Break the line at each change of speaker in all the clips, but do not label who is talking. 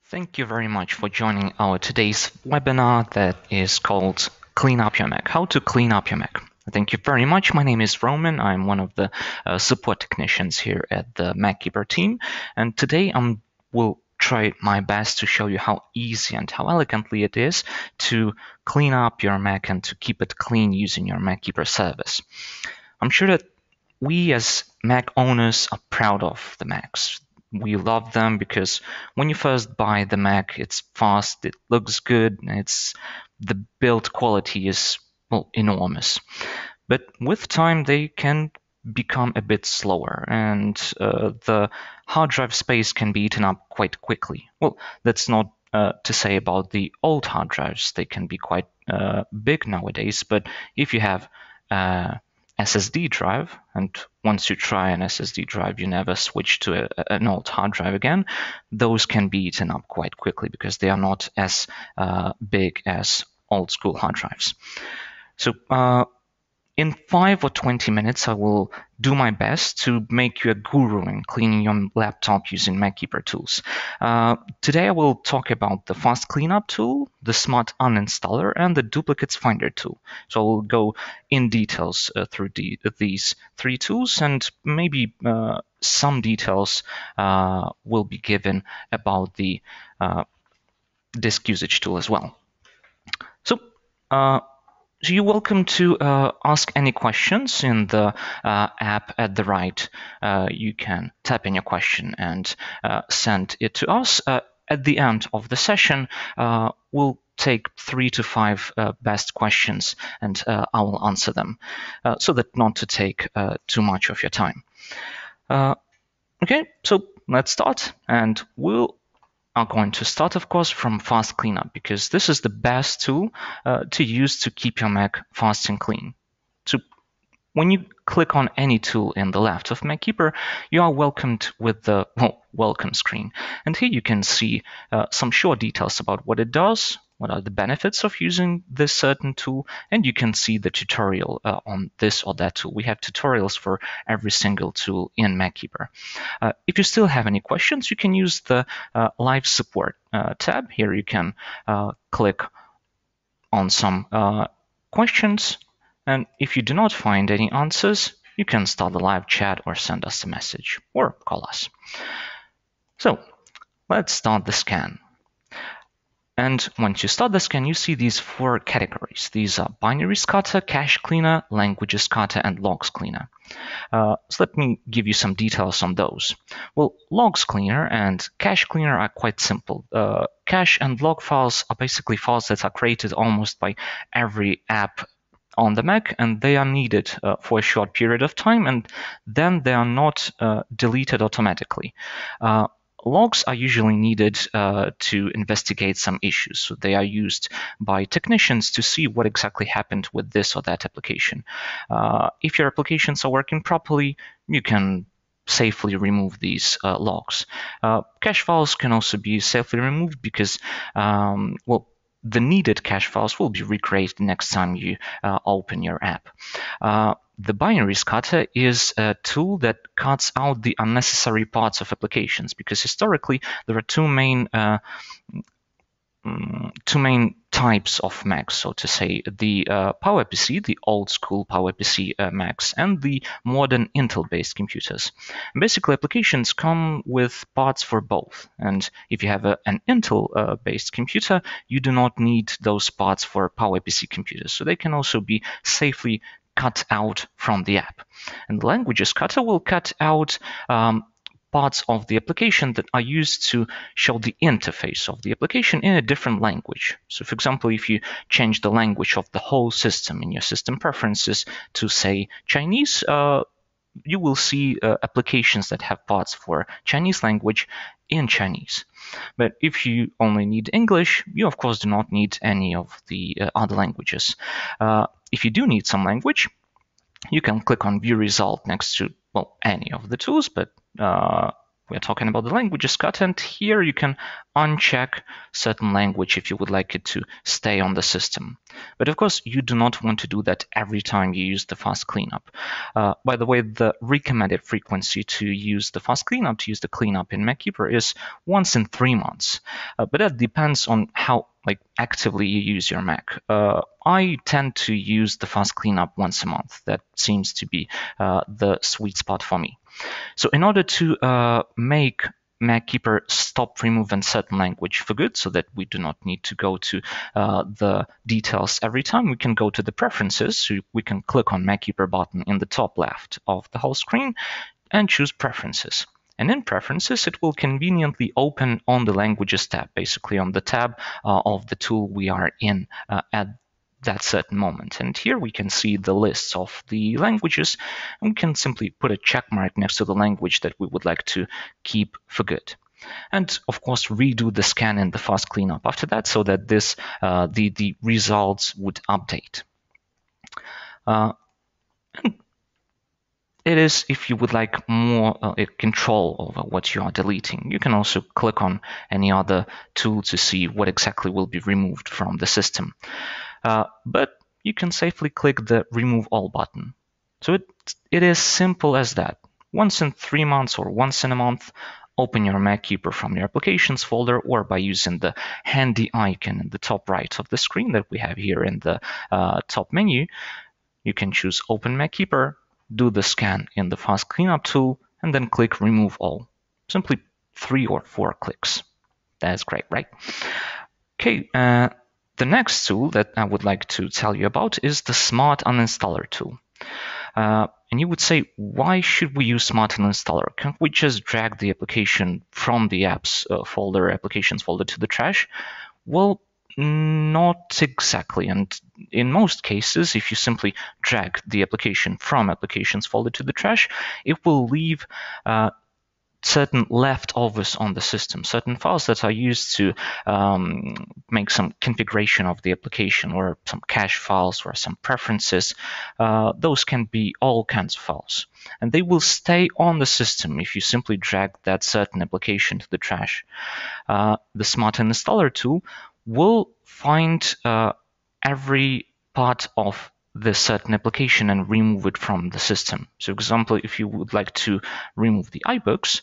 Thank you very much for joining our today's webinar that is called Clean Up Your Mac, How to Clean Up Your Mac. Thank you very much. My name is Roman. I'm one of the support technicians here at the MacKeeper team. And today I will try my best to show you how easy and how elegantly it is to clean up your Mac and to keep it clean using your MacKeeper service. I'm sure that we as Mac owners are proud of the Macs. We love them because when you first buy the Mac, it's fast, it looks good, the build quality is enormous. But with time, they can become a bit slower, and the hard drive space can be eaten up quite quickly. Well, that's not to say about the old hard drives; they can be quite big nowadays. But if you have SSD drive, and once you try an SSD drive, you never switch to an old hard drive again, those can be eaten up quite quickly because they are not as big as old school hard drives. So in 5 or 20 minutes, I will do my best to make you a guru in cleaning your laptop using MacKeeper tools. Today, I will talk about the Fast Cleanup tool, the Smart Uninstaller, and the Duplicates Finder tool. So I will go in details through these three tools, and maybe some details will be given about the disk usage tool as well. So you're welcome to ask any questions in the app at the right. You can type in your question and send it to us. At the end of the session, we'll take 3 to 5 best questions and I will answer them so that not to take too much of your time. Okay, so let's start, and we'll are going to start, of course, from Fast Cleanup because this is the best tool to use to keep your Mac fast and clean. So when you click on any tool in the left of MacKeeper, you are welcomed with the welcome screen. And here you can see some short details about what it does, what are the benefits of using this certain tool, and you can see the tutorial on this or that tool. We have tutorials for every single tool in MacKeeper. If you still have any questions, you can use the Live Support tab. Here you can click on some questions, and if you do not find any answers, you can start the live chat or send us a message or call us. So let's start the scan. And once you start the scan, you see these 4 categories. These are binary scatter, cache cleaner, language scatter, and logs cleaner. So let me give you some details on those. Well, logs cleaner and cache cleaner are quite simple. Cache and log files are basically files that are created almost by every app on the Mac, and they are needed for a short period of time, and then they are not deleted automatically. Logs are usually needed to investigate some issues. So they are used by technicians to see what exactly happened with this or that application. If your applications are working properly, you can safely remove these logs. Cache files can also be safely removed because, the needed cache files will be recreated next time you open your app. The binary scatter is a tool that cuts out the unnecessary parts of applications because historically there are two main types of Macs, so to say, the PowerPC, the old school PowerPC Macs, and the modern Intel-based computers. Basically, applications come with parts for both, and if you have an Intel-based computer, you do not need those parts for PowerPC computers, so they can also be safely cut out from the app. And the language scatter will cut out parts of the application that are used to show the interface of the application in a different language. So for example, if you change the language of the whole system in your system preferences to, say, Chinese, you will see applications that have parts for Chinese language in Chinese. But if you only need English, you of course do not need any of the other languages. If you do need some language, you can click on View Result next to, any of the tools, but we're talking about the languages cut, and here you can uncheck certain language if you would like it to stay on the system. But of course, you do not want to do that every time you use the fast cleanup. By the way, the recommended frequency to use the fast cleanup, to use the cleanup in MacKeeper, is once in 3 months. But that depends on how actively you use your Mac. I tend to use the fast cleanup once a month. That seems to be the sweet spot for me. So in order to make MacKeeper stop removing certain language for good, so that we do not need to go to the details every time, we can go to the preferences. So we can click on MacKeeper button in the top left of the whole screen and choose preferences. And in preferences, it will conveniently open on the languages tab, basically on the tab of the tool we are in at that certain moment. And here we can see the lists of the languages, and we can simply put a check mark next to the language that we would like to keep for good. And of course, redo the scan in the fast cleanup after that, so that this the results would update. It is, if you would like more control over what you are deleting, you can also click on any other tool to see what exactly will be removed from the system. But you can safely click the Remove All button. So it is simple as that. Once in 3 months or once in a month, open your MacKeeper from your Applications folder, or by using the handy icon in the top right of the screen that we have here in the top menu. You can choose Open MacKeeper, do the scan in the Fast Cleanup tool, and then click Remove All. Simply 3 or 4 clicks. That's great, right? Okay, the next tool that I would like to tell you about is the Smart Uninstaller tool. And you would say, why should we use Smart Uninstaller? Can't we just drag the application from the apps folder, applications folder, to the trash? Well, not exactly. And in most cases, if you simply drag the application from applications folder to the trash, it will leave certain leftovers on the system, certain files that are used to make some configuration of the application, or some cache files, or some preferences. Those can be all kinds of files, and they will stay on the system if you simply drag that certain application to the trash. The Smart Installer tool will find every part of the certain application and remove it from the system. So, for example, if you would like to remove the iBooks,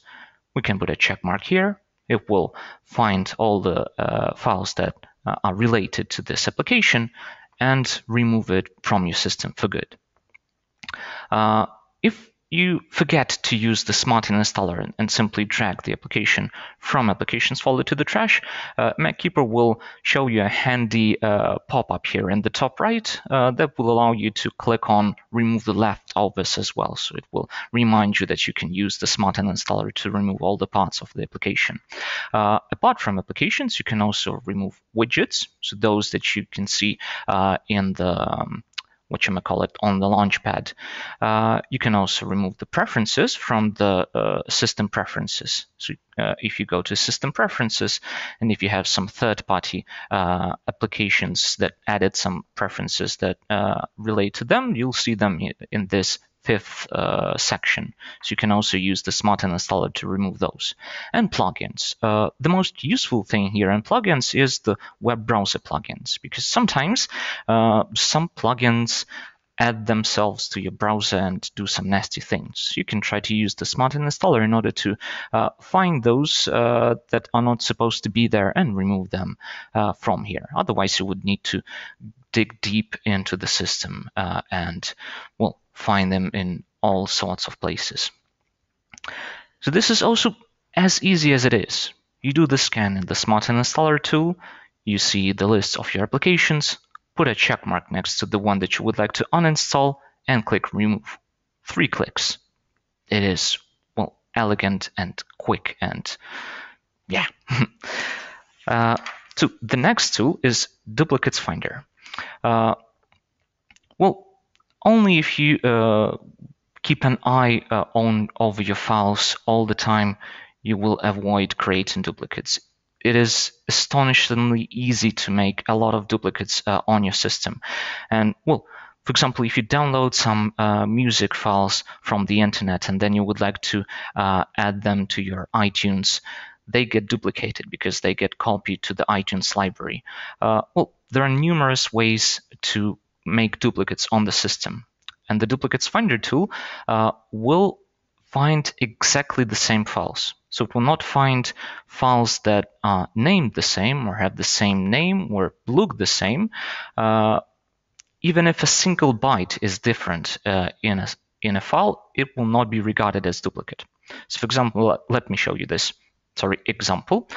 we can put a check mark here. It will find all the files that are related to this application and remove it from your system for good. If you forget to use the Smart Installer and simply drag the application from applications folder to the trash, MacKeeper will show you a handy pop-up here in the top right that will allow you to click on Remove the Leftovers as well. So it will remind you that you can use the Smart Installer to remove all the parts of the application. Apart from applications, you can also remove widgets, so those that you can see in the on the Launchpad. You can also remove the preferences from the system preferences. So if you go to system preferences, and if you have some third-party applications that added some preferences that relate to them, you'll see them in this fifth section. So you can also use the Smart Installer to remove those. And plugins. The most useful thing here in plugins is the web browser plugins, because sometimes some plugins add themselves to your browser and do some nasty things. You can try to use the Smart Installer in order to find those that are not supposed to be there and remove them from here. Otherwise, you would need to dig deep into the system and, well, find them in all sorts of places. So this is also as easy as it is. You do the scan in the Smart Installer tool, you see the list of your applications, put a check mark next to the one that you would like to uninstall, and click Remove. 3 clicks. It is, well, elegant and quick, and yeah. So the next tool is Duplicates Finder. Well, only if you keep an eye on over your files all the time, you will avoid creating duplicates. It is astonishingly easy to make a lot of duplicates on your system. And, well, For example, if you download some music files from the internet and then you would like to add them to your iTunes, they get duplicated because they get copied to the iTunes library. Well, there are numerous ways to make duplicates on the system. And the duplicates finder tool will find exactly the same files. So it will not find files that are named the same or have the same name or look the same. Even if a single byte is different in a file, it will not be regarded as duplicate. So for example, let me show you this. Example.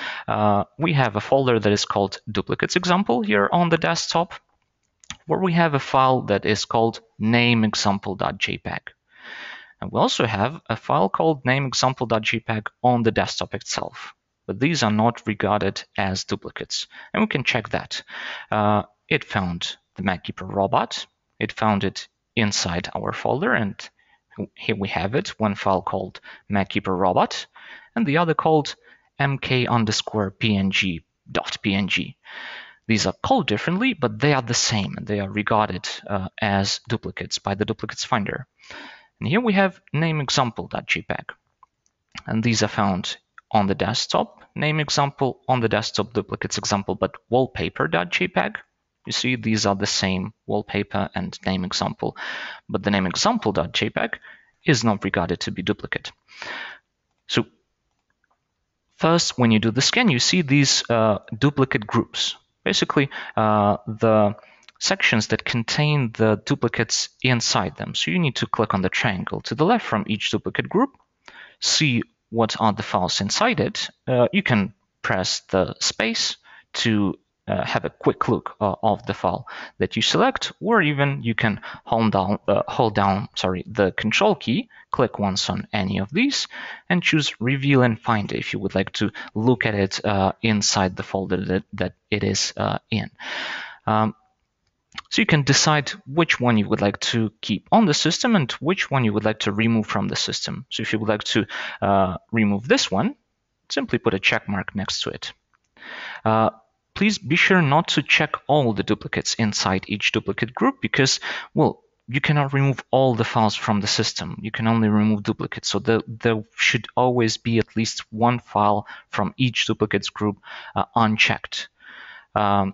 We have a folder that is called duplicates example here on the desktop, where we have a file that is called nameexample.jpg. And we also have a file called nameexample.jpg on the desktop itself. But these are not regarded as duplicates. And we can check that. It found the MacKeeper robot. It found it inside our folder. And here we have it, one file called MacKeeper robot and the other called mk_png.png. These are called differently, but they are the same, and they are regarded as duplicates by the duplicates finder. And here we have nameexample.jpg, and these are found on the desktop, name example on the desktop, duplicates example, but wallpaper.jpg. You see, these are the same, wallpaper and name example, but the name example.jpg is not regarded to be duplicate. So first, when you do the scan, you see these duplicate groups. Basically, the sections that contain the duplicates inside them. So you need to click on the triangle to the left from each duplicate group, see what are the files inside it. You can press the space to have a quick look of the file that you select, or even you can hold down the control key, click once on any of these, and choose Reveal and Find if you would like to look at it inside the folder that it is in. So you can decide which one you would like to keep on the system and which one you would like to remove from the system. So if you would like to remove this one, simply put a check mark next to it. Please be sure not to check all the duplicates inside each duplicate group because, well, you cannot remove all the files from the system. You can only remove duplicates. So there should always be at least one file from each duplicates group unchecked. To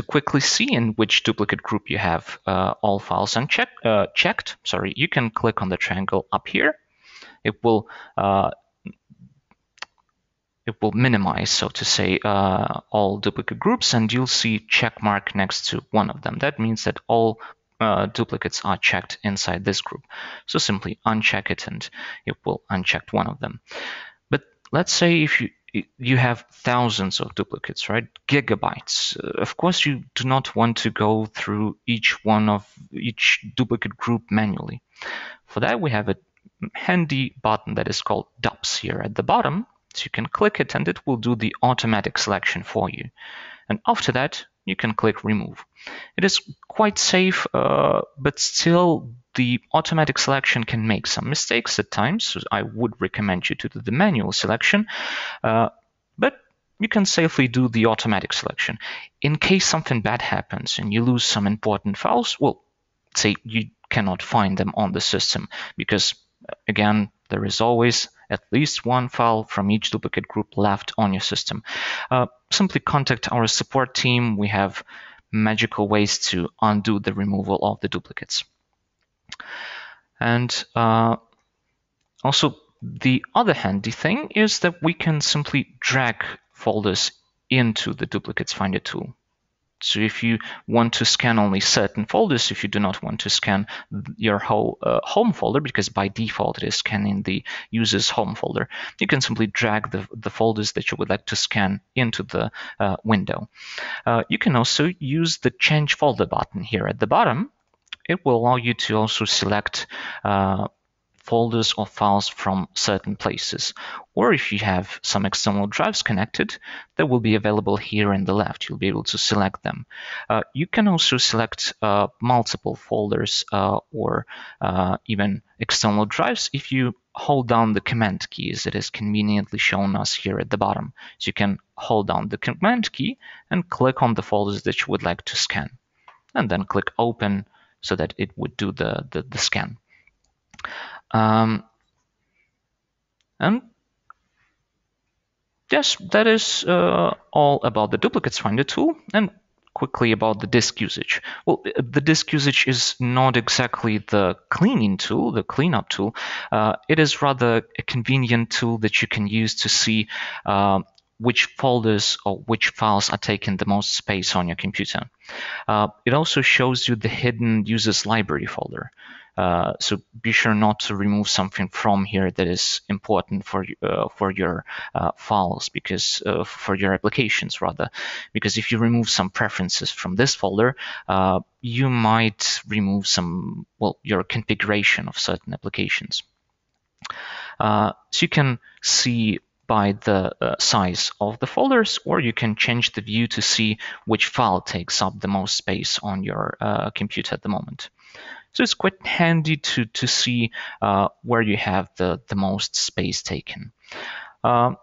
quickly see in which duplicate group you have all files unchecked, you can click on the triangle up here. It will minimize, so to say, all duplicate groups, and you'll see check mark next to one of them. That means that all duplicates are checked inside this group. So simply uncheck it and it will uncheck one of them. But let's say if you have thousands of duplicates, right? Gigabytes. Of course, you do not want to go through each duplicate group manually. For that, we have a handy button that is called DUPS here at the bottom. So you can click it and it will do the automatic selection for you. And after that, you can click Remove. It is quite safe, but still the automatic selection can make some mistakes at times. So I would recommend you to do the manual selection, but you can safely do the automatic selection. In case something bad happens and you lose some important files, well, say you cannot find them on the system because, again, there is always at least one file from each duplicate group left on your system. Simply contact our support team. We have magical ways to undo the removal of the duplicates. And also, the other handy thing is that we can simply drag folders into the duplicates finder tool. So if you want to scan only certain folders, if you do not want to scan your whole home folder, because by default it is scanning the user's home folder, you can simply drag the folders that you would like to scan into the window. You can also use the Change Folder button here at the bottom. It will allow you to also select folders or files from certain places. Or if you have some external drives connected, they will be available here in the left. You'll be able to select them. You can also select multiple folders or even external drives if you hold down the Command key, as it is conveniently shown us here at the bottom. So you can hold down the Command key and click on the folders that you would like to scan, and then click Open so that it would do the scan. And yes, that is all about the duplicates finder tool. And quickly about the disk usage. Well, the disk usage is not exactly the cleaning tool, the cleanup tool. It is rather a convenient tool that you can use to see which folders or which files are taking the most space on your computer. It also shows you the hidden users library folder. So be sure not to remove something from here that is important for your files, because for your applications rather, because if you remove some preferences from this folder, you might remove some, well, your configuration of certain applications. So you can see by the size of the folders, or you can change the view to see which file takes up the most space on your computer at the moment. So it's quite handy to see where you have the most space taken. Okay,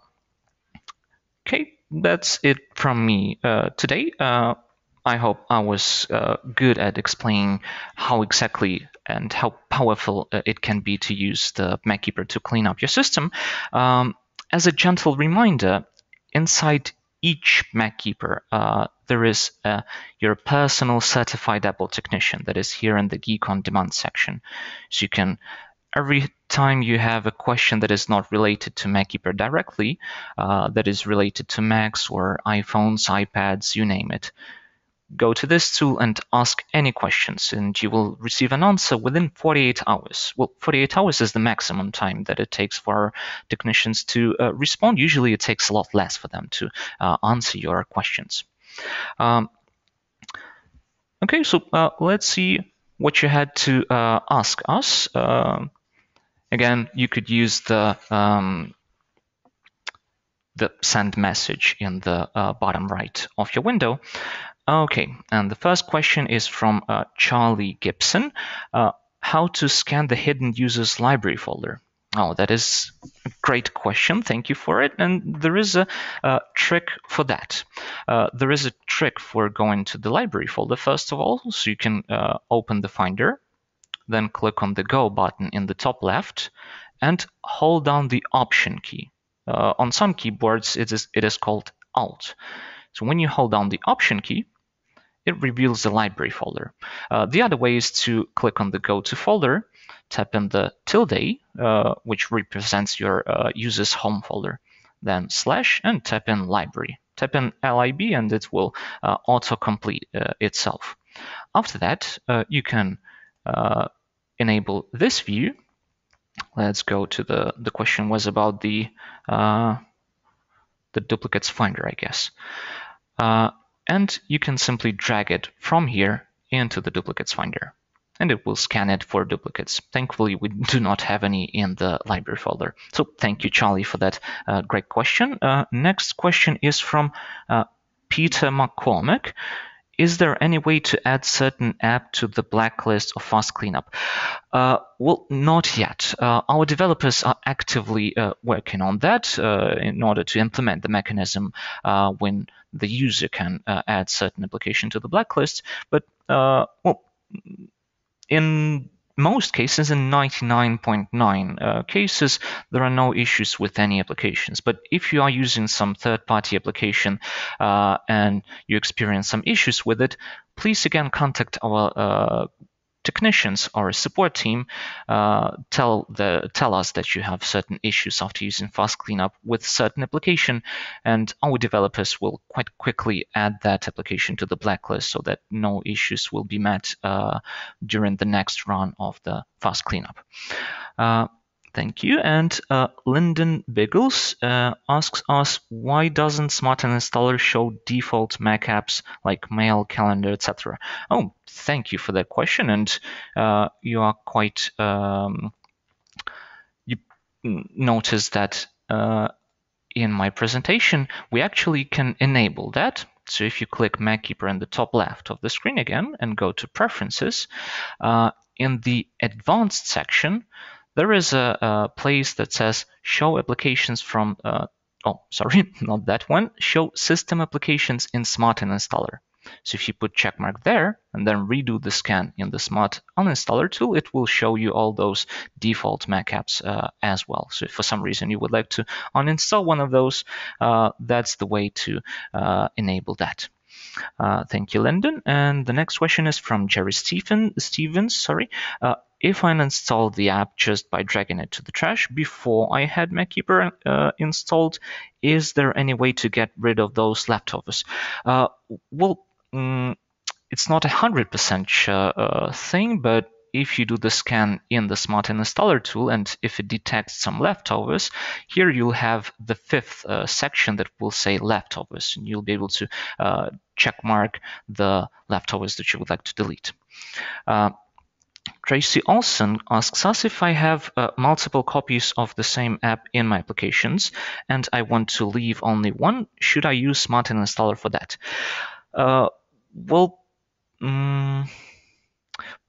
that's it from me today. I hope I was good at explaining how exactly and how powerful it can be to use the MacKeeper to clean up your system. As a gentle reminder, inside each MacKeeper, there is your personal certified Apple technician that is here in the Geek On Demand section. So you can, every time you have a question that is not related to MacKeeper directly, that is related to Macs or iPhones, iPads, you name it, go to this tool and ask any questions, and you will receive an answer within 48 hours. Well, 48 hours is the maximum time that it takes for our technicians to respond. Usually it takes a lot less for them to answer your questions. Okay, so let's see what you had to ask us. Again, you could use the send message in the bottom right of your window. Okay, and the first question is from Charlie Gibson. How to scan the hidden users library folder? Oh, that is a great question. Thank you for it. And there is a trick for that. There is a trick for going to the library folder, first of all. So you can open the Finder, then click on the Go button in the top left, and hold down the Option key. On some keyboards, it is called Alt. So when you hold down the Option key, it reveals the library folder. The other way is to click on the Go To folder, tap in the tilde, which represents your user's home folder, then slash, and tap in library. Tap in lib, and it will auto-complete itself. After that, you can enable this view. Let's go to the question was about the duplicates finder, I guess. And you can simply drag it from here into the duplicates finder, and it will scan it for duplicates. Thankfully, we do not have any in the library folder. So thank you, Charlie, for that great question. Next question is from Peter McCormick. Is there any way to add certain app to the blacklist of fast cleanup? Well, not yet. Our developers are actively working on that in order to implement the mechanism when the user can add certain application to the blacklist. But well, in most cases, in 99.9 cases, there are no issues with any applications. But if you are using some third-party application and you experience some issues with it, please again contact our technicians or a support team. Tell us that you have certain issues after using fast cleanup with certain application, and our developers will quite quickly add that application to the blacklist so that no issues will be met during the next run of the fast cleanup. Thank you. And Lyndon Biggles asks us, why doesn't Smart Uninstaller show default Mac apps like Mail, Calendar, etc.? Oh, thank you for that question. And you are quite... you notice that in my presentation, we actually can enable that. So if you click MacKeeper in the top left of the screen again and go to Preferences, in the Advanced section, there is a place that says Show Applications from, oh, sorry, not that one, Show System Applications in Smart Uninstaller. So if you put checkmark there and then redo the scan in the Smart Uninstaller tool, it will show you all those default Mac apps as well. So if for some reason you would like to uninstall one of those, that's the way to enable that. Thank you, Lyndon. And the next question is from Jerry Stevens. Sorry. If I uninstalled the app just by dragging it to the trash before I had MacKeeper installed, is there any way to get rid of those leftovers? Well, it's not 100% thing, but if you do the scan in the Smart Installer tool and if it detects some leftovers, here you'll have the fifth section that will say leftovers, and you'll be able to check mark the leftovers that you would like to delete. Tracy Olson asks us if I have multiple copies of the same app in my applications and I want to leave only one, should I use Smart Installer for that? Well,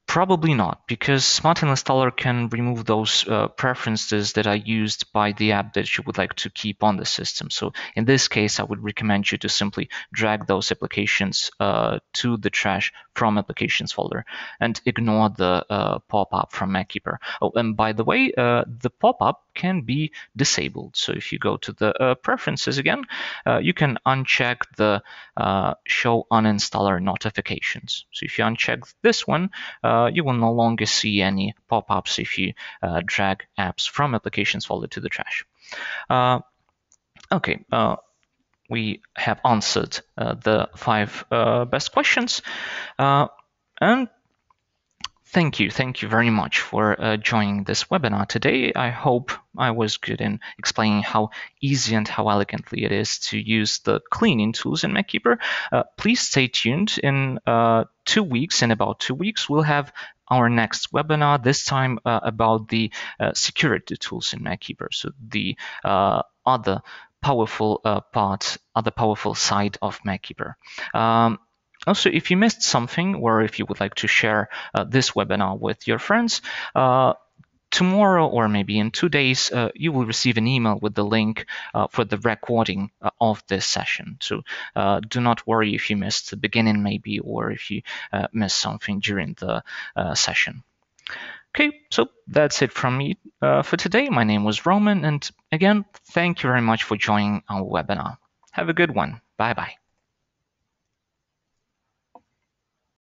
probably not, because Smart Installer can remove those preferences that are used by the app that you would like to keep on the system. So in this case, I would recommend you to simply drag those applications to the trash from applications folder and ignore the pop-up from MacKeeper. Oh, and by the way, the pop-up can be disabled. So if you go to the preferences again, you can uncheck the show uninstaller notifications. So if you uncheck this one, you will no longer see any pop-ups if you drag apps from applications folder to the trash. Okay, we have answered the 5 best questions. And thank you very much for joining this webinar today. I hope I was good in explaining how easy and how elegantly it is to use the cleaning tools in MacKeeper. Please stay tuned. In about 2 weeks, we'll have our next webinar, this time about the security tools in MacKeeper. So the other powerful side of MacKeeper. Also, if you missed something, or if you would like to share this webinar with your friends, tomorrow or maybe in 2 days, you will receive an email with the link for the recording of this session. So do not worry if you missed the beginning maybe, or if you missed something during the session. Okay, so that's it from me for today. My name was Roman, and again, thank you very much for joining our webinar. Have a good one. Bye-bye.